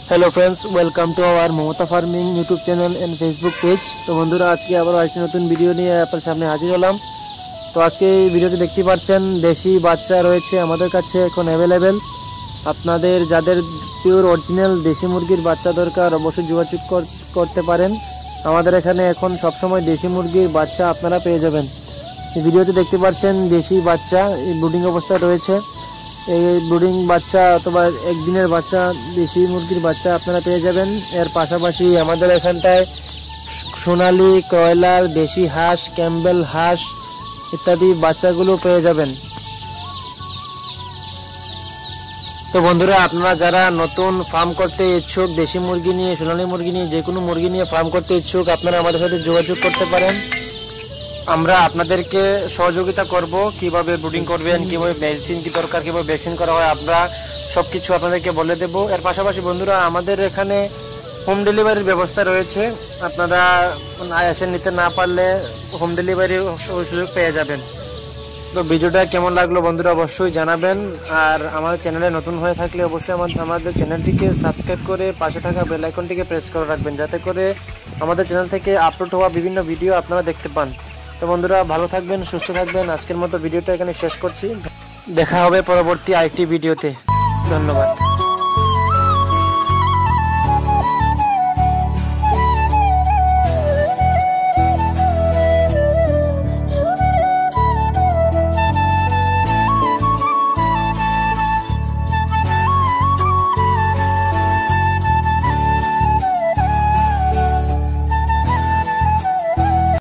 Hello friends, welcome to our Mamata farming YouTube channel and Facebook page. तो बंधुरा आज के आबार एक नतून भिडियो निये आपनादेर सामने हाजिर हलाम। तो आज के भिडियोते देखते पाচ্ছেন देशी बाच्चा रयेছে आमादेर काছে এখন अवेलेबल। আপনাদের যাদের পিওর অরিজিনাল দেশি মুরগির বাচ্চা দরকার অবশ্যই যোগাযোগ করতে পারেন। আমাদের এখানে এখন সব সময় দেশি মুরগির বাচ্চা আপনারা পেয়ে যাবেন। এই ভিডিওতে দেখতে পাচ্ছেন দেশি বাচ্চা এই ব্রুডিং অবস্থায় রয়েছে। এই ব্রুডিং বাচ্চা অথবা একদিনের বাচ্চা দেশি মুরগির বাচ্চা আপনারা পেয়ে যাবেন। এর পাশাপাশি আমাদের এখানটায় সোনালী, কয়লার, দেশি হাঁস, ক্যাম্বেল হাঁস ইত্যাদি বাচ্চাগুলো পেয়ে যাবেন। তো বন্ধুরা, আপনারা যারা নতুন ফার্ম করতে ইচ্ছুক, দেশি মুরগি নিয়ে, সোনালী মুরগি নিয়ে, যে কোনো মুরগি নিয়ে ফার্ম করতে ইচ্ছুক, আপনারা আমাদের সাথে যোগাযোগ করতে পারেন। আমরা আপনাদেরকে সহযোগিতা করব, কিভাবে ব্রুডিং করবেন, কিভাবে মেডিসিন কি দরকার, কিভাবে ভ্যাকসিন করা হয়, আমরা সবকিছু আপনাদেরকে বলে দেব। এর পাশাপাশি বন্ধুরা, আমাদের এখানে হোম ডেলিভারির ব্যবস্থা রয়েছে। আপনারা এসে নিতে না পারলে হোম ডেলিভারির সুযোগ পেয়ে যাবেন। তো ভিডিওটা কেমন লাগলো বন্ধুরা অবশ্যই জানাবেন। আর আমাদের চ্যানেলে নতুন হয়ে থাকলে অবশ্যই আমাদের চ্যানেলটিকে সাবস্ক্রাইব করে পাশে থাকা বেল আইকনটিকে প্রেস করে রাখবেন, যাতে করে আমাদের চ্যানেল থেকে আপলোড হওয়া বিভিন্ন ভিডিও আপনারা দেখতে পান। তো বন্ধুরা, ভালো থাকবেন, সুস্থ থাকবেন। আজকের মতো ভিডিওটা এখানে শেষ করছি। দেখা হবে পরবর্তী আরেকটি ভিডিওতে। ধন্যবাদ।